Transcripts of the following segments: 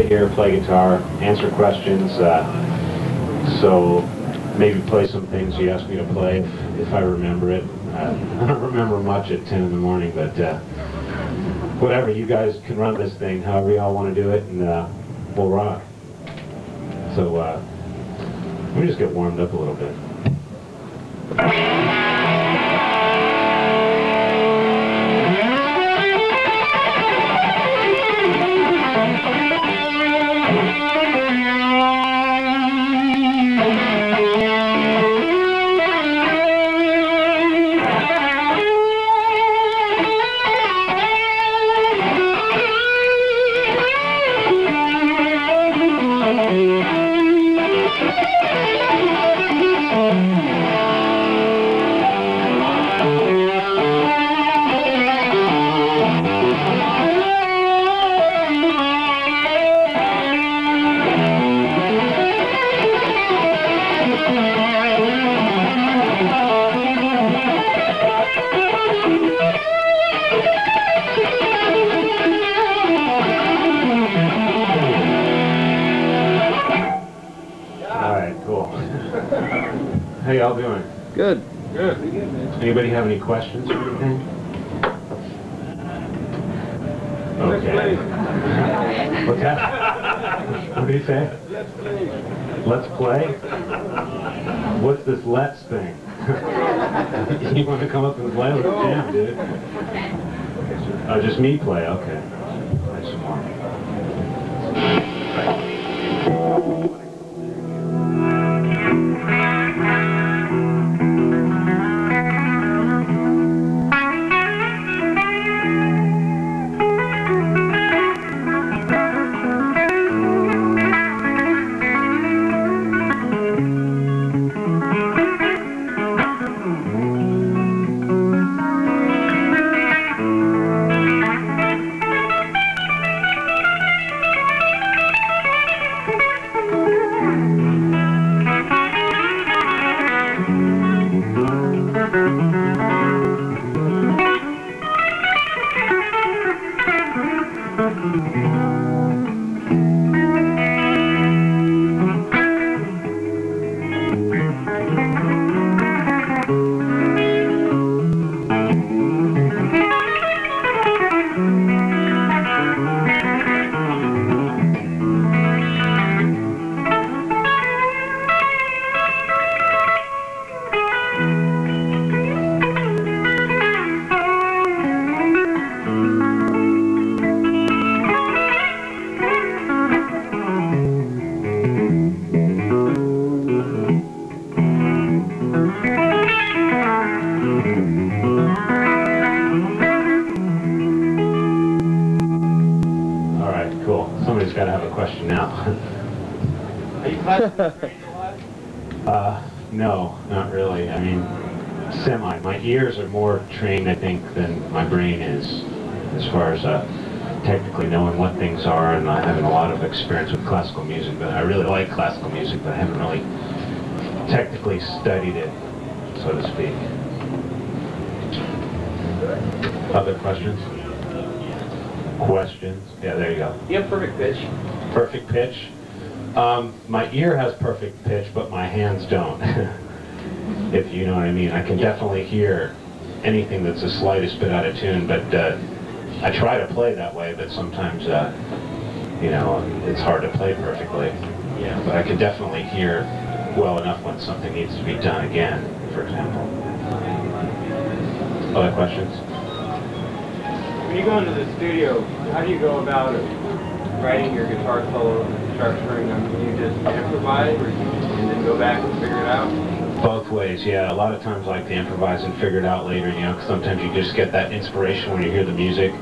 Here, play guitar, answer questions, so maybe play some things you asked me to play if I remember it. I don't remember much at 10 in the morning, but whatever, you guys can run this thing however y'all want to do it, and we'll rock. So let me just get warmed up a little bit. How y'all doing? Good. Good. Anybody have any questions or anything? Okay. What's that? What do you say? Let's play. Let's play? What's this let's thing? You want to come up and play? Let's jam, dude. Oh, just me play? Okay. Play some more. Somebody's got to have a question now. Are you classically trained a lot? No, not really. I mean, semi. My ears are more trained, I think, than my brain is, as far as technically knowing what things are, and having a lot of experience with classical music. But I really like classical music, but I haven't really technically studied it, so to speak. Other questions? Questions? Yeah, there you go. You have perfect pitch. Perfect pitch? My ear has perfect pitch, but my hands don't. If you know what I mean. I can definitely hear anything that's the slightest bit out of tune, but I try to play that way, but sometimes, you know, it's hard to play perfectly. Yeah, but I can definitely hear well enough when something needs to be done again, for example. Other questions? When you go into the studio, how do you go about writing your guitar solo, structuring them? Do you just improvise and then go back and figure it out? Both ways, yeah. A lot of times I like to improvise and figure it out later, you know, because sometimes you just get that inspiration when you hear the music.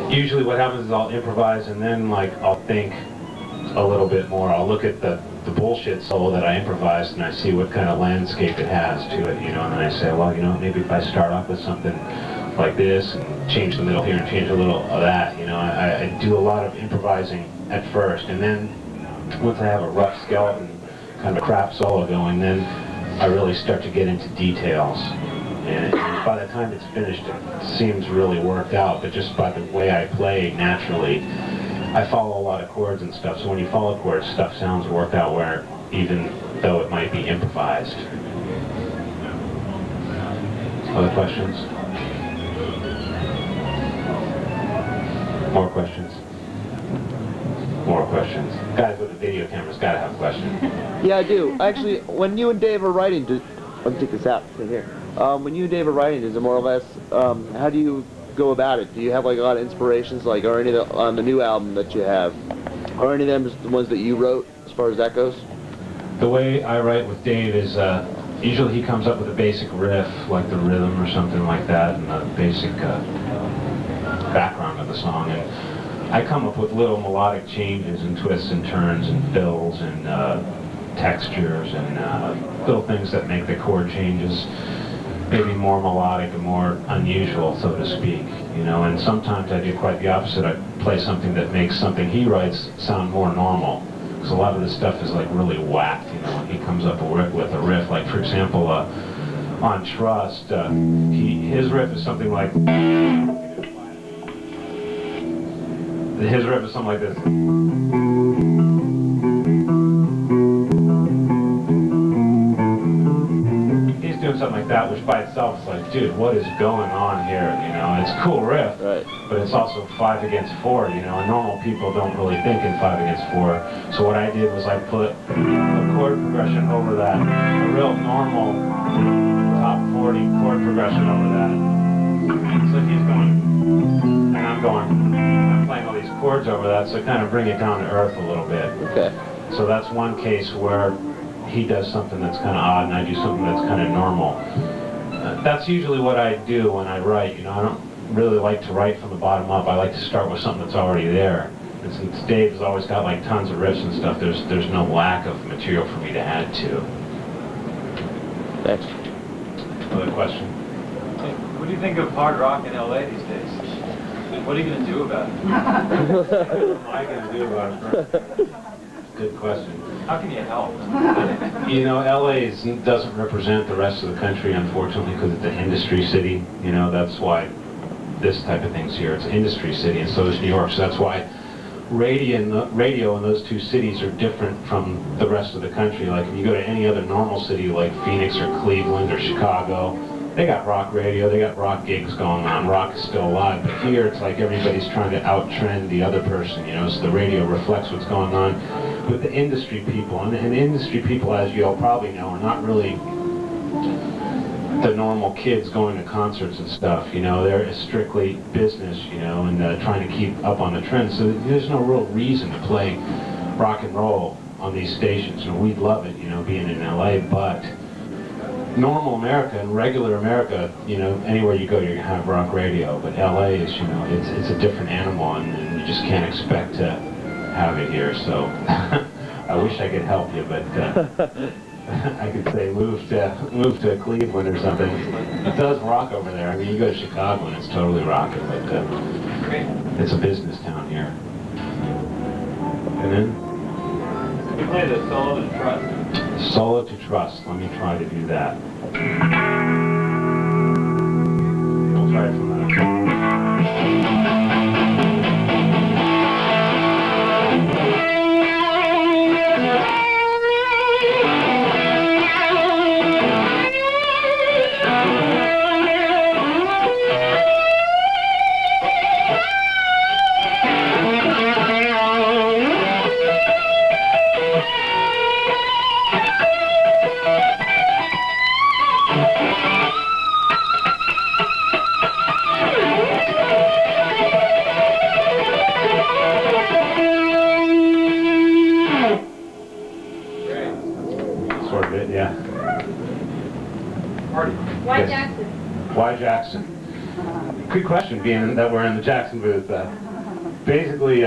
Usually what happens is I'll improvise and then, like, I'll think a little bit more. I'll look at the bullshit solo that I improvised and I see what kind of landscape it has to it, you know, and then I say, well, you know, maybe if I start off with something like this and change the middle here and change a little of that, you know, I do a lot of improvising at first, and then once I have a rough skeleton, kind of a crap solo going, then I really start to get into details. And by the time it's finished, it seems really worked out, but just by the way I play naturally, I follow a lot of chords and stuff, so when you follow chords, stuff sounds worked out where, even though it might be improvised. Other questions? More questions? More questions. Guys with the video cameras gotta have a question. Yeah, I do. Actually, when you and Dave are writing, let me take this out. Right here. When you and Dave are writing, is it more or less, how do you go about it? Do you have like a lot of inspirations, like, or any of the, on the new album that you have, or any of them the ones that you wrote, as far as that goes? The way I write with Dave is, usually he comes up with a basic riff, like the rhythm or something like that, and the basic background of the song. And I come up with little melodic changes and twists and turns and fills and textures and little things that make the chord changes maybe more melodic and more unusual, so to speak. You know, and sometimes I do quite the opposite. I play something that makes something he writes sound more normal. Because a lot of this stuff is like really whacked, you know, when he comes up with a riff. Like, for example, on Trust, his riff is something like... His riff is something like this. He's doing something like that, which by itself is like, dude, what is going on here? You know, it's a cool riff, right, but it's also 5 against 4, you know, and normal people don't really think in 5 against 4. So what I did was I put a chord progression over that, a real normal top 40 chord progression over that. So he's going, and I'm going, I'm playing all these chords over that, so kind of bring it down to earth a little bit. Okay. So that's one case where he does something that's kind of odd and I do something that's kind of normal. That's usually what I do when I write. You know, I don't really like to write from the bottom up. I like to start with something that's already there. And since Dave has always got like tons of riffs and stuff, there's no lack of material for me to add to. Thanks. Another question? What do you think of hard rock in LA these days? What are you going to do about it? What am I going to do about it? Good question. How can you help? You know, LA doesn't represent the rest of the country, unfortunately, because it's an industry city. You know, that's why this type of thing's here. It's an industry city, and so is New York. So that's why radio in those two cities are different from the rest of the country. Like, if you go to any other normal city like Phoenix or Cleveland or Chicago, they got rock radio, they got rock gigs going on, rock is still alive. But here it's like everybody's trying to out-trend the other person, you know, so the radio reflects what's going on. With the industry people, and the industry people, as you all probably know, are not really the normal kids going to concerts and stuff, you know. They're strictly business, you know, and trying to keep up on the trends. So there's no real reason to play rock and roll on these stations. You know, we'd love it, you know, being in LA, but normal America and regular America, you know, anywhere you go, you're going to have rock radio. But LA is, you know, it's a different animal, and you just can't expect to have it here. So I wish I could help you, but I could say move to Cleveland or something. It does rock over there. I mean, you go to Chicago and it's totally rocking, but it's a business town here. And then You play the Solo to Trust. Solo to Trust. Let me try to do that. We'll try it from that. Why Jackson? Why Jackson? Good question, being that we're in the Jackson booth. Basically,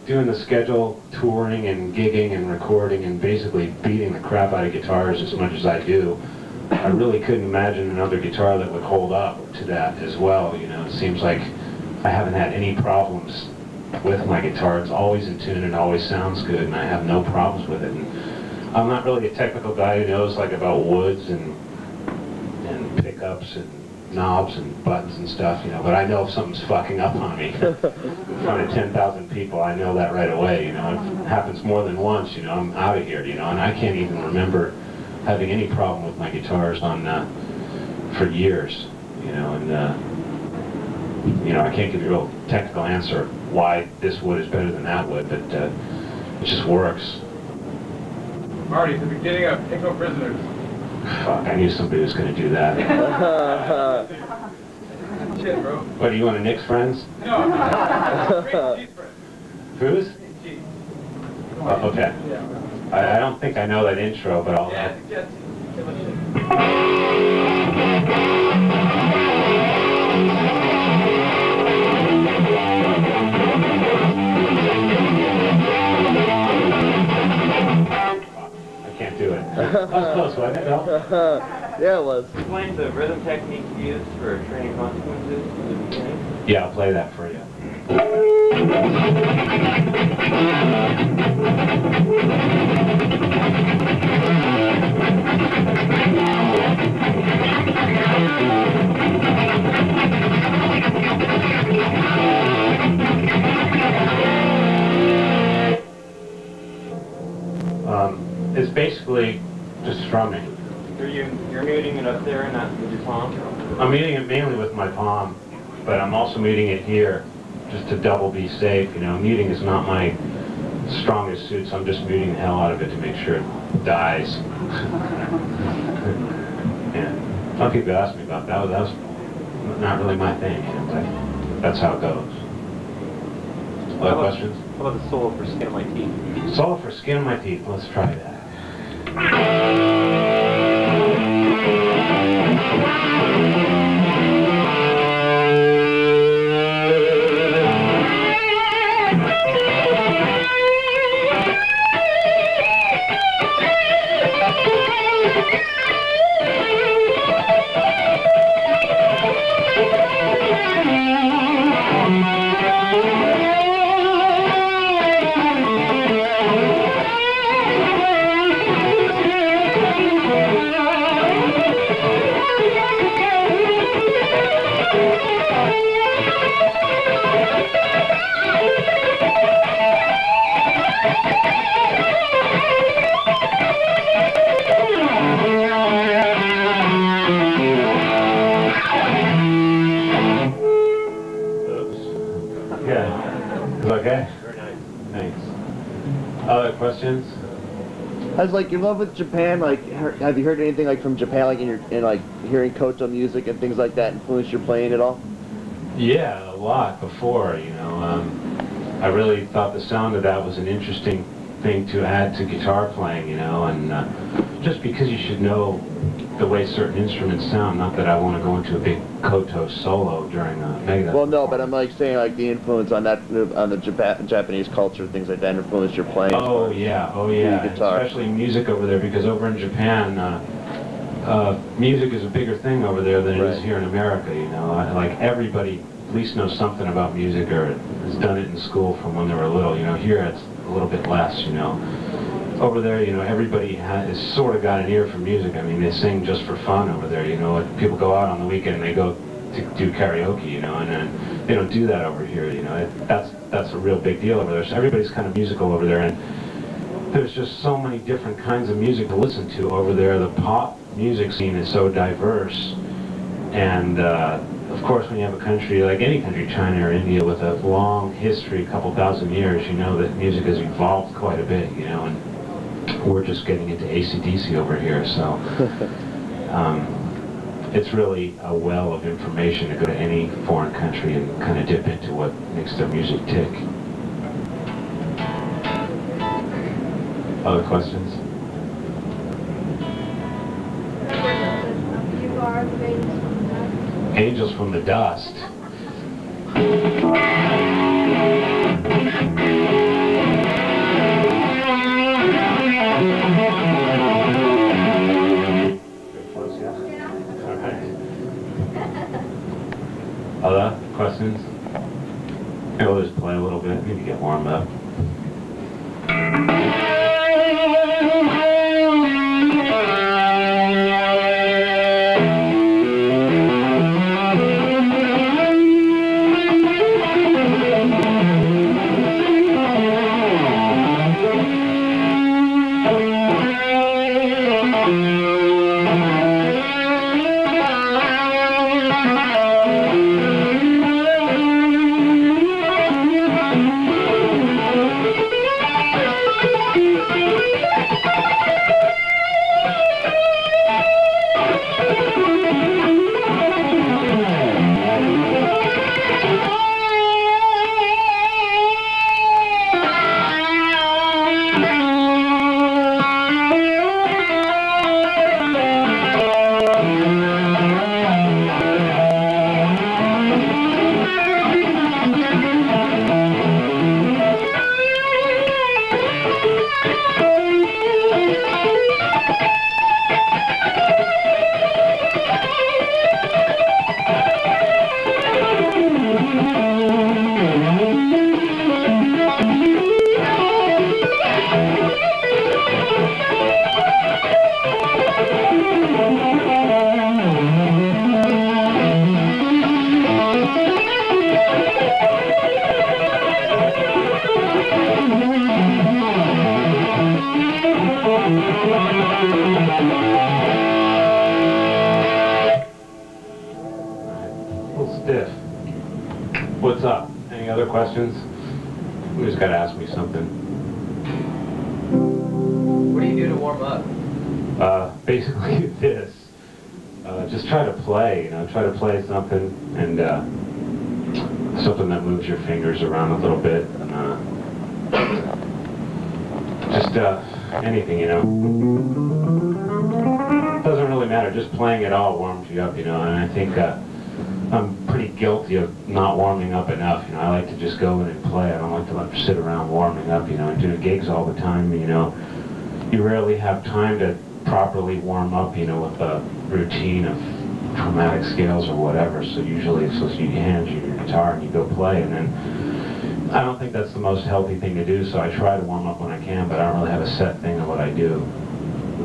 doing the schedule, touring and gigging and recording and basically beating the crap out of guitars as much as I do, I really couldn't imagine another guitar that would hold up to that as well. You know, it seems like I haven't had any problems with my guitar. It's always in tune and always sounds good, and I have no problems with it. And I'm not really a technical guy who knows like about woods and pickups and knobs and buttons and stuff, you know, but I know if something's fucking up on me in front of 10,000 people, I know that right away, you know. If it happens more than once, you know, I'm out of here, you know, and I can't even remember having any problem with my guitars on for years, you know, and you know, I can't give you a real technical answer why this wood is better than that wood, but it just works. Marty, at the beginning of Take No Prisoners. Fuck, I knew somebody was going to do that. Shit, bro. What, are you one of Nick's friends? No, Cheese friend. Whose? Cheese. Okay. I don't think I know that intro, but I'll... Yeah, yes. I can't do it. That was close, wasn't it, Bill? Yeah, it was. Explain the rhythm technique used for training consequences in the beginning. Yeah, I'll play that for you. It's basically just strumming. You're muting it up there and not with your palm? I'm muting it mainly with my palm, but I'm also muting it here just to double be safe. You know, muting is not my strongest suit, so I'm just muting the hell out of it to make sure it dies. Yeah. Some people ask me about that. That was not really my thing, you know, but that's how it goes. Other questions? How about the solo for Skin of My Teeth? Solo for Skin of My Teeth. Let's try that. Okay? Very nice. Thanks. Other questions? How's like your love with Japan? Like, have you heard anything like from Japan, like in like hearing koto music and things like that, influence your playing at all? Yeah, a lot before. You know, I really thought the sound of that was an interesting thing to add to guitar playing. You know, and just because you should know the way certain instruments sound. Not that I want to go into a big koto solo during a Megadeth. Well, no, but I'm like saying like the influence on that, on the Japanese culture, things like that, influence your playing. Oh yeah, Guitar. especially music over there, because over in Japan, music is a bigger thing over there than it is here in America. You know, like everybody at least knows something about music or has done it in school from when they were little. You know, here it's a little bit less. You know. Over there, you know, everybody has sort of got an ear for music. I mean, they sing just for fun over there, you know. People go out on the weekend and they go to do karaoke, you know, and then they don't do that over here, you know. That's a real big deal over there. So everybody's kind of musical over there, and there's just so many different kinds of music to listen to over there. The pop music scene is so diverse, and of course, when you have a country like any country, China or India, with a long history, a couple thousand years, you know that music has evolved quite a bit, you know, and we're just getting into AC/DC over here, so it's really a well of information to go to any foreign country and kind of dip into what makes their music tick. Other questions? You are the Angels from the Dust. Other questions? Here, we'll just play a little bit, maybe get warmed up. Stiff. What's up? Any other questions? You just gotta ask me something. What do you do to warm up? Basically this. Just try to play, you know, try to play something and something that moves your fingers around a little bit. And, just anything, you know. Doesn't really matter, just playing it all warms you up, you know, and I think I'm pretty guilty of not warming up enough, you know. I like to just go in and play. I don't like to sit around warming up, you know. And doing gigs all the time, you know, you rarely have time to properly warm up, you know, with a routine of chromatic scales or whatever. So usually it's just you hand you your guitar and you go play, and then I don't think that's the most healthy thing to do, so I try to warm up when I can, but I don't really have a set thing of what I do.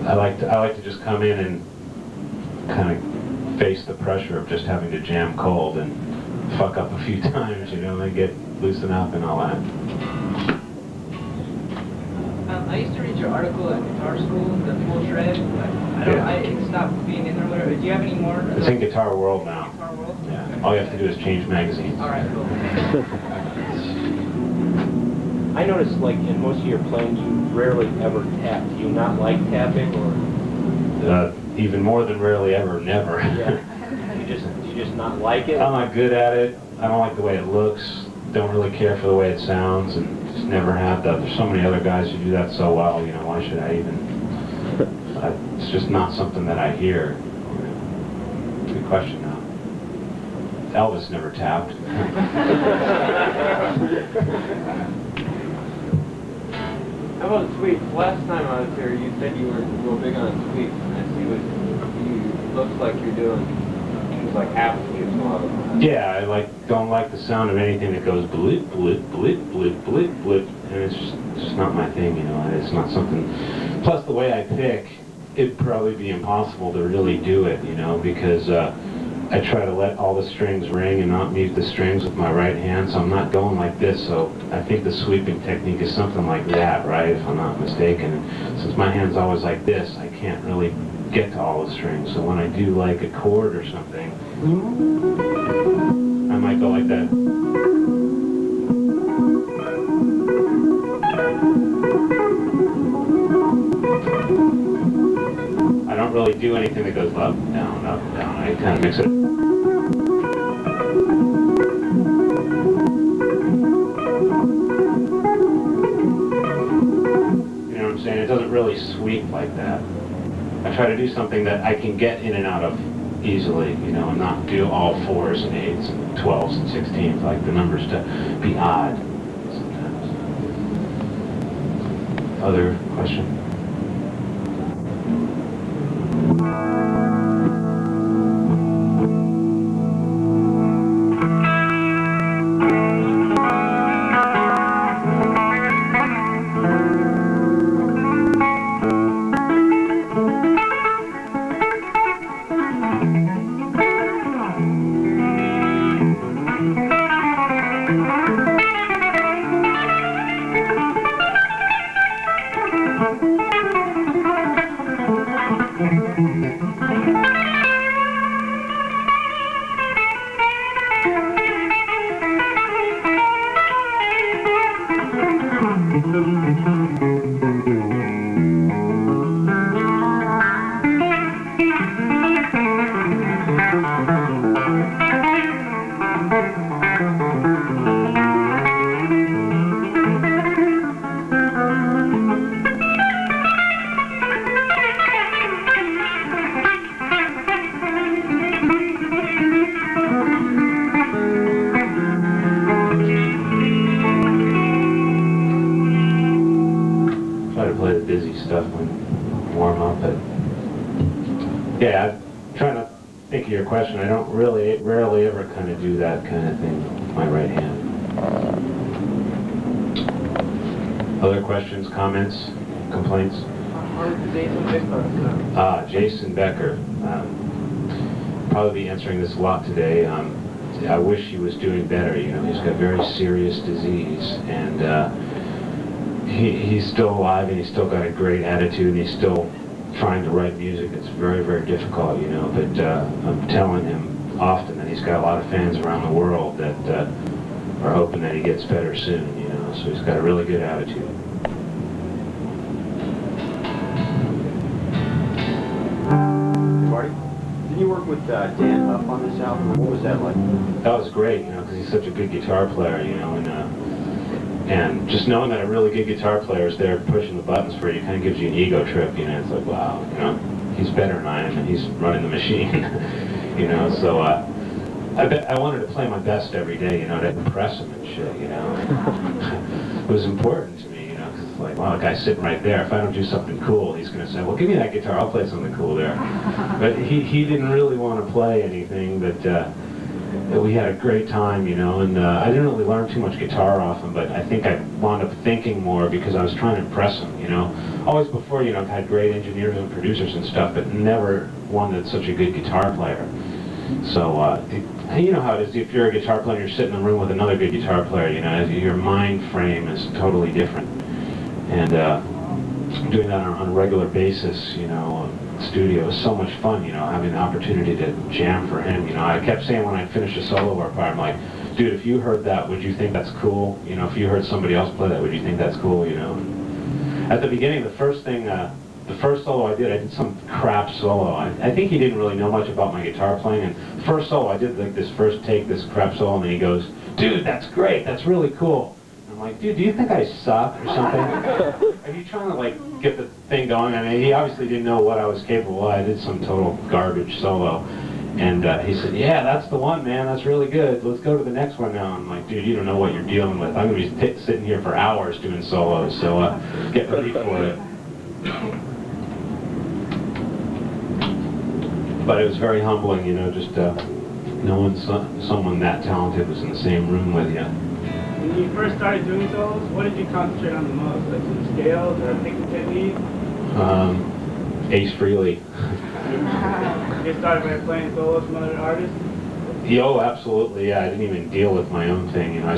I like to just come in and kind of face the pressure of just having to jam cold and fuck up a few times, you know, and get loosen up and all that. I used to read your article at Guitar School, the full shred. It stopped being in there. Whatever. Do you have any more? It's in Guitar World now. Guitar World? Yeah. All you have to do is change magazines. All right, cool. I noticed, like, in most of your playing, you rarely ever tap. Do you not like tapping, or? Even more than rarely ever, never. Yeah. You just not like it? I'm not good at it. I don't like the way it looks. Don't really care for the way it sounds, and just never have that. There's so many other guys who do that so well, you know, why should I even? It's just not something that I hear. Good question now. Elvis never tapped. How about sweeps? Last time I was here, you said you were real big on sweeps. And I see what you looks like you're doing. Things like half sweeps, a lot of them. Yeah, I don't like the sound of anything that goes blip, blip, blip, blip, blip, blip, and it's just not my thing, you know. It's not something. Plus, the way I pick, it'd probably be impossible to really do it, you know, because I try to let all the strings ring and not mute the strings with my right hand, so I'm not going like this. So I think the sweeping technique is something like that, right, if I'm not mistaken. And since my hand's always like this, I can't really get to all the strings. So when I do like a chord or something, I might go like that. I don't really do anything that goes up, down, up, down. I kind of mix it. You know what I'm saying? It doesn't really sweep like that. I try to do something that I can get in and out of easily, you know, and not do all 4s and 8s and 12s and 16s, like the numbers to be odd sometimes. Other question? busy stuff when warm up. But yeah, I'm trying to think of your question. I don't rarely ever kind of do that kind of thing with my right hand. Other questions, comments, complaints? Jason Becker. Probably be answering this a lot today. I wish he was doing better. You know, he's got very serious disease, and he's still alive, and he's still got a great attitude, and he's still trying to write music. It's very, very difficult, you know, but I'm telling him often that he's got a lot of fans around the world that are hoping that he gets better soon, you know, so he's got a really good attitude. Marty, did you work with Dan Huff on this album? What was that like? That was great, you know, because he's such a good guitar player, you know, and just knowing that a really good guitar player is there pushing the buttons for you kind of gives you an ego trip, you know. It's like, wow, you know, he's better than I am, and he's running the machine, you know. So I wanted to play my best every day, you know, to impress him and shit, you know. It was important to me, you know, because it's like, wow, the guy's sitting right there. If I don't do something cool, he's going to say, well, give me that guitar, I'll play something cool there. But he didn't really want to play anything, but we had a great time, you know, and I didn't really learn too much guitar off him, but I think I wound up thinking more because I was trying to impress him, you know. Always before, you know, I've had great engineers and producers and stuff, but never one that's such a good guitar player. So, you know how it is, if you're a guitar player and you're sitting in a room with another good guitar player, you know, your mind frame is totally different. And doing that on a regular basis, you know, studio is so much fun, you know, having the opportunity to jam for him, you know. I kept saying when I finished a solo part, I'm like, dude, if you heard that, would you think that's cool? You know, if you heard somebody else play that, would you think that's cool, you know? And at the beginning, the first solo I did some crap solo. I think he didn't really know much about my guitar playing, and the first solo I did, like this first take, this crap solo, and then he goes, dude, that's great, that's really cool. I'm like, dude, do you think I suck or something? Are you trying to, like, get the thing going? I mean, he obviously didn't know what I was capable of. I did some total garbage solo. And he said, yeah, that's the one, man. That's really good. Let's go to the next one now. I'm like, dude, you don't know what you're dealing with. I'm going to be sitting here for hours doing solos, so get ready for it. But it was very humbling, you know, just knowing someone that talented was in the same room with you. When you first started doing solos, what did you concentrate on the most? Like some scales or picking technique? Ace Frehley. You started by playing solos from other artists? Oh, absolutely, yeah. I didn't even deal with my own thing, you know. I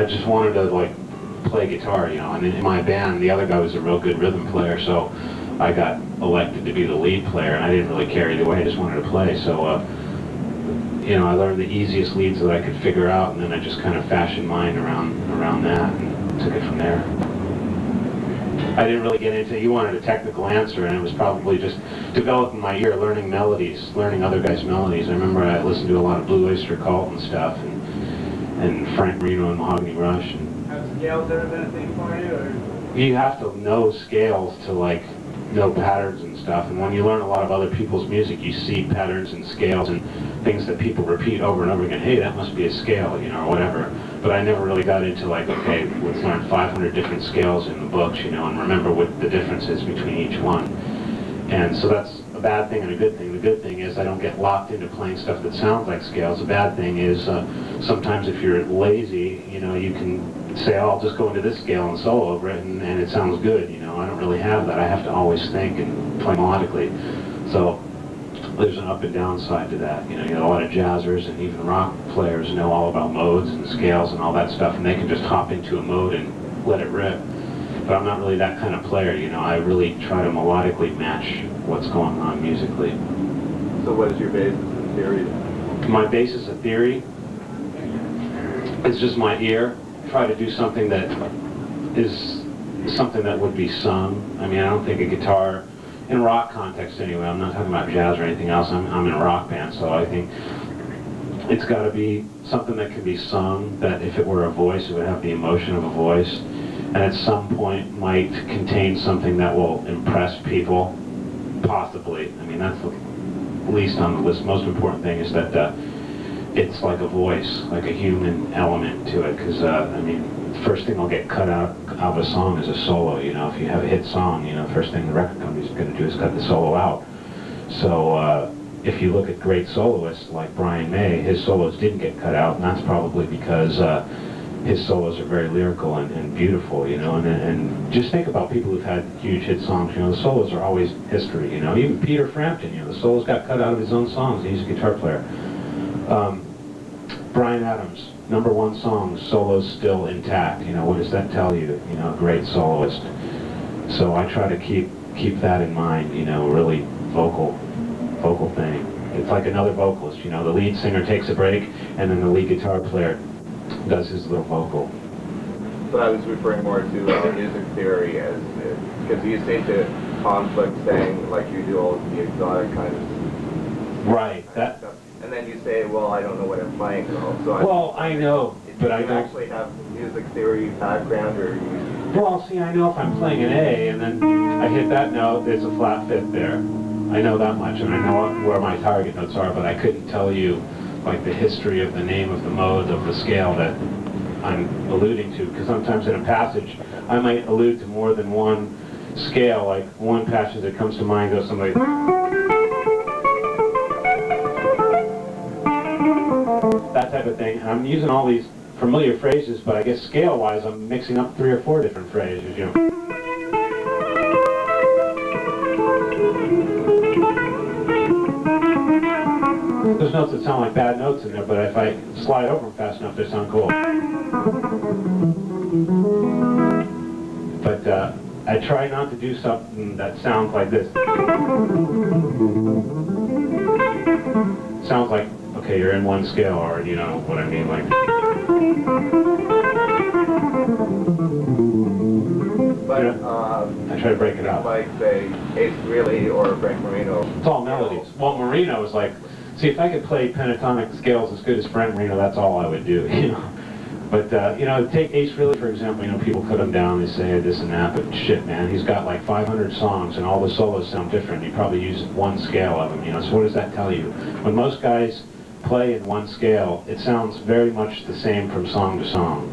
just wanted to, like, play guitar, you know. And in my band, the other guy was a real good rhythm player, so I got elected to be the lead player, and I didn't really care either way. I just wanted to play, so you know, I learned the easiest leads that I could figure out, and then I just kind of fashioned mine around that and took it from there. I didn't really get into, you wanted a technical answer, and it was probably just developing my ear, learning melodies, learning other guys' melodies. I remember I listened to a lot of Blue Oyster Cult and stuff, and Frank Marino and Mahogany Rush. And have scales ever been a thing for you, or? You have to know scales to, like, know patterns and stuff, and when you learn a lot of other people's music, you see patterns and scales and things that people repeat over and over again. Hey, that must be a scale, you know, or whatever. But I never really got into, like, okay, let's learn 500 different scales in the books, you know, and remember what the difference is between each one. And so that's a bad thing and a good thing. The good thing is I don't get locked into playing stuff that sounds like scales. The bad thing is sometimes if you're lazy, you know, you can say, oh, I'll just go into this scale and solo over it, and it sounds good, you know. I don't really have that. I have to always think and play melodically. So there's an up and down side to that. You know, a lot of jazzers and even rock players know all about modes and scales and all that stuff, and they can just hop into a mode and let it rip. But I'm not really that kind of player, you know. I really try to melodically match what's going on musically. So what is your basis in theory? My basis of theory is just my ear. Try to do something that is something that would be sung. I mean, I don't think a guitar, in rock context anyway, I'm not talking about jazz or anything else, I'm in a rock band, so I think it's got to be something that can be sung, that if it were a voice, it would have the emotion of a voice, and at some point might contain something that will impress people, possibly. I mean, that's the least on the list. Most important thing is that it's like a voice, like a human element to it, because, I mean, first thing I'll get cut out of a song is a solo. You know, if you have a hit song, you know, first thing the record company's going to do is cut the solo out. So if you look at great soloists like Brian May, his solos didn't get cut out, and that's probably because his solos are very lyrical and beautiful, you know, and just think about people who've had huge hit songs, you know, the solos are always history, you know, even Peter Frampton, you know, the solos got cut out of his own songs, he's a guitar player. Bryan Adams, #1 song, solos still intact, you know, what does that tell you? You know, a great soloist. So I try to keep that in mind, you know, really vocal thing. It's like another vocalist, you know, the lead singer takes a break, and then the lead guitar player does his little vocal. But I was referring more to music theory as, because you seem to conflict saying, like you do all of the exotic kind of right, that stuff. And then you say, well, I don't know what I'm playing, though. So well, I know, but I don't actually have music theory background, or you... Well, see, I know if I'm playing an A and then I hit that note, there's a flat fifth there. I know that much, and I know where my target notes are, but I couldn't tell you like the history of the name of the mode of the scale that I'm alluding to, because sometimes in a passage I might allude to more than one scale. Like one passage that comes to mind goes somebody that type of thing, and I'm using all these familiar phrases, but I guess scale-wise I'm mixing up 3 or 4 different phrases, you know. There's notes that sound like bad notes in there, but if I slide over them fast enough, they sound cool. But I try not to do something that sounds like this. Sounds like, okay, you're in one scale, or you know what I mean, like. But, you know, I try to break it up. Like, say, Ace Frehley or Frank Marino. It's all melodies. Well, Marino is like, see, if I could play pentatonic scales as good as Frank Marino, that's all I would do, you know. But, you know, take Ace Frehley, for example, you know, people cut him down, they say this and that, but shit, man, he's got like 500 songs, and all the solos sound different. He probably used one scale of them, you know, so what does that tell you? When most guys play in one scale, it sounds very much the same from song to song.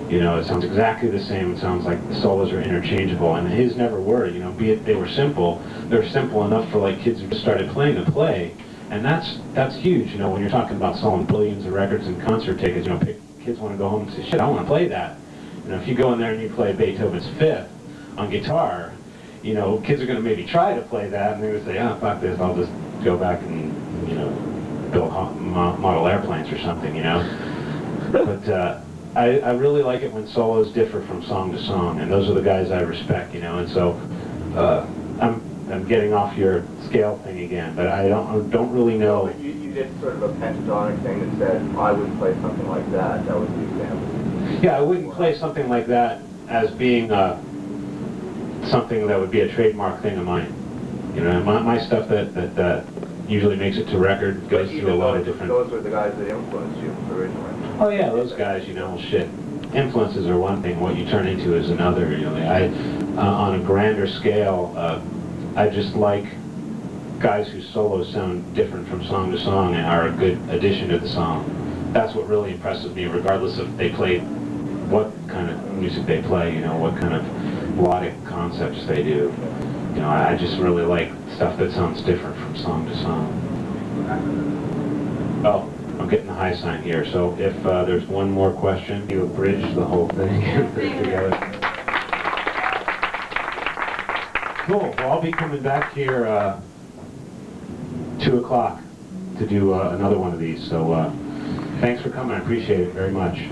You know, it sounds exactly the same. It sounds like the solos are interchangeable, and his never were, you know, be it they were simple, they're simple enough for like kids who just started playing to play. And that's huge, you know, when you're talking about selling billions of records and concert tickets, you know, kids want to go home and say, shit, I want to play that. You know, if you go in there and you play Beethoven's Fifth on guitar, you know, kids are going to maybe try to play that, and they're going to say, oh, fuck this, I'll just go back and, you know, build model airplanes or something, you know. But I really like it when solos differ from song to song, and those are the guys I respect, you know, and so I'm getting off your scale thing again, but I don't really know. But you did sort of a pentatonic thing that said, I wouldn't play something like that. That was the example. Yeah, I wouldn't play something like that as being something that would be a trademark thing of mine. You know, my stuff that usually makes it to record goes through a lot of different... Those were the guys that influenced you originally. Oh yeah, those guys, you know, shit. Influences are one thing, what you turn into is another, you know. On a grander scale, I just like guys whose solos sound different from song to song and are a good addition to the song. That's what really impresses me, regardless if they play what kind of music they play, you know, what kind of melodic concepts they do. You know, I just really like stuff that sounds different from song to song. Oh, I'm getting the high sign here, so if there's one more question, you abridge the whole thing and put it together. Cool, well I'll be coming back here 2 o'clock to do another one of these, so thanks for coming, I appreciate it very much.